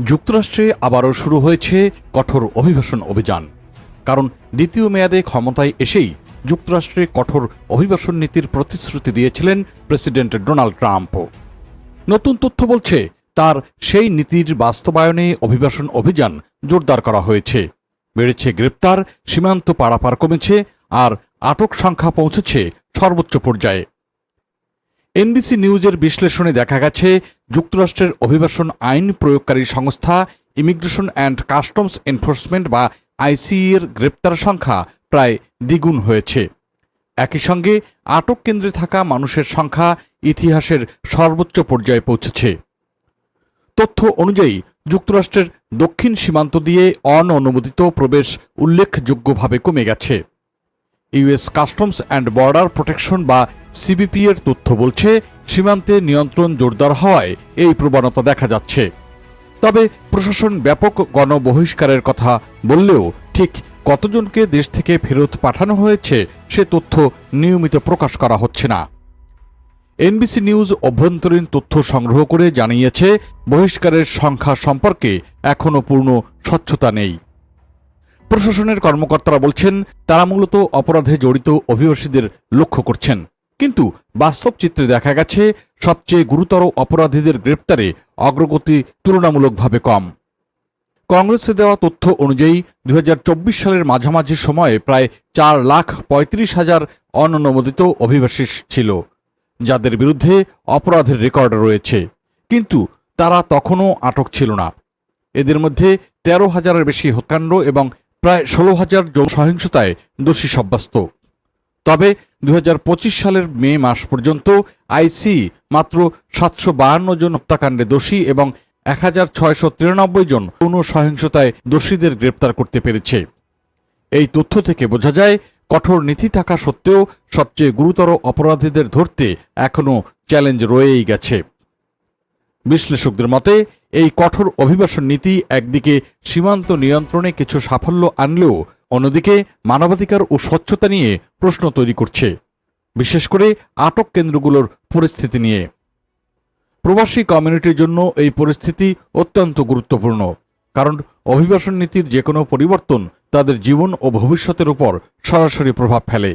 যুক্তরাষ্ট্রে আবারও শুরু হয়েছে কঠোর অভিবাসন অভিযান। কারণ দ্বিতীয় মেয়াদে ক্ষমতায় এসেই যুক্তরাষ্ট্রে কঠোর অভিবাসন নীতির প্রতিশ্রুতি দিয়েছিলেন প্রেসিডেন্ট ডোনাল্ড ট্রাম্প। নতুন তথ্য বলছে তার সেই নীতির বাস্তবায়নে অভিবাসন অভিযান জোরদার করা হয়েছে। বেড়েছে গ্রেপ্তার, সীমান্ত পারাপার কমেছে, আর আটক সংখ্যা পৌঁছেছে সর্বোচ্চ পর্যায়ে। এনবিসি নিউজের বিশ্লেষণে দেখা গেছে, যুক্তরাষ্ট্রের অভিবাসন আইন প্রয়োগকারী সংস্থা ইমিগ্রেশন অ্যান্ড কাস্টমস এনফোর্সমেন্ট বা আইসিই এর গ্রেপ্তার সংখ্যা প্রায় দ্বিগুণ হয়েছে। একই সঙ্গে আটক কেন্দ্রে থাকা মানুষের সংখ্যা ইতিহাসের সর্বোচ্চ পর্যায়ে পৌঁছেছে। তথ্য অনুযায়ী যুক্তরাষ্ট্রের দক্ষিণ সীমান্ত দিয়ে অননুমোদিত প্রবেশ উল্লেখযোগ্যভাবে কমে গেছে। US customs and border protection বা সিবিপি এর তথ্য বলছে, সীমান্তে নিয়ন্ত্রণ জোরদার হওয়ায় এই প্রবণতা দেখা যাচ্ছে। তবে প্রশাসন ব্যাপক গণবহিষ্কারের কথা বললেও ঠিক কতজনকে দেশ থেকে ফেরত পাঠানো হয়েছে সে তথ্য নিয়মিত প্রকাশ করা হচ্ছে না। এনবিসি নিউজ অভ্যন্তরীণ তথ্য সংগ্রহ করে জানিয়েছে, বহিষ্কারের সংখ্যা সম্পর্কে এখনও পূর্ণ স্বচ্ছতা নেই। প্রশাসনের কর্মকর্তারা বলছেন, তারা মূলত অপরাধে জড়িত অভিবাসীদের লক্ষ্য করছেন, কিন্তু বাস্তব চিত্রে দেখা গেছে সবচেয়ে গুরুতর অপরাধীদের গ্রেপ্তারে অগ্রগতি তুলনামূলকভাবে কম। কংগ্রেসে দেওয়া তথ্য অনুযায়ী 2024 সালের মাঝামাঝি সময়ে প্রায় 4,35,000 অননুমোদিত অভিবাসী ছিল, যাদের বিরুদ্ধে অপরাধের রেকর্ড রয়েছে, কিন্তু তারা তখনও আটক ছিল না। এদের মধ্যে 13,000-এর বেশি হত্যাকাণ্ড এবং প্রায় 16,000 যৌন সহিংসতায় দোষী সাব্যস্ত। তবে 2025 সালের মে মাস পর্যন্ত আইসিই মাত্র 752 জন হত্যাকাণ্ডে দোষী এবং 1,693 জন যৌন সহিংসতায় দোষীদের গ্রেপ্তার করতে পেরেছে। এই তথ্য থেকে বোঝা যায়, কঠোর নীতি থাকা সত্ত্বেও সবচেয়ে গুরুতর অপরাধীদের ধরতে এখনও চ্যালেঞ্জ রয়েই গেছে। বিশ্লেষকদের মতে, এই কঠোর অভিবাসন নীতি একদিকে সীমান্ত নিয়ন্ত্রণে কিছু সাফল্য আনলেও অন্যদিকে মানবাধিকার ও স্বচ্ছতা নিয়ে প্রশ্ন তৈরি করছে, বিশেষ করে আটক কেন্দ্রগুলোর পরিস্থিতি নিয়ে। প্রবাসী কমিউনিটির জন্য এই পরিস্থিতি অত্যন্ত গুরুত্বপূর্ণ, কারণ অভিবাসন নীতির যে কোনো পরিবর্তন তাদের জীবন ও ভবিষ্যতের উপর সরাসরি প্রভাব ফেলে।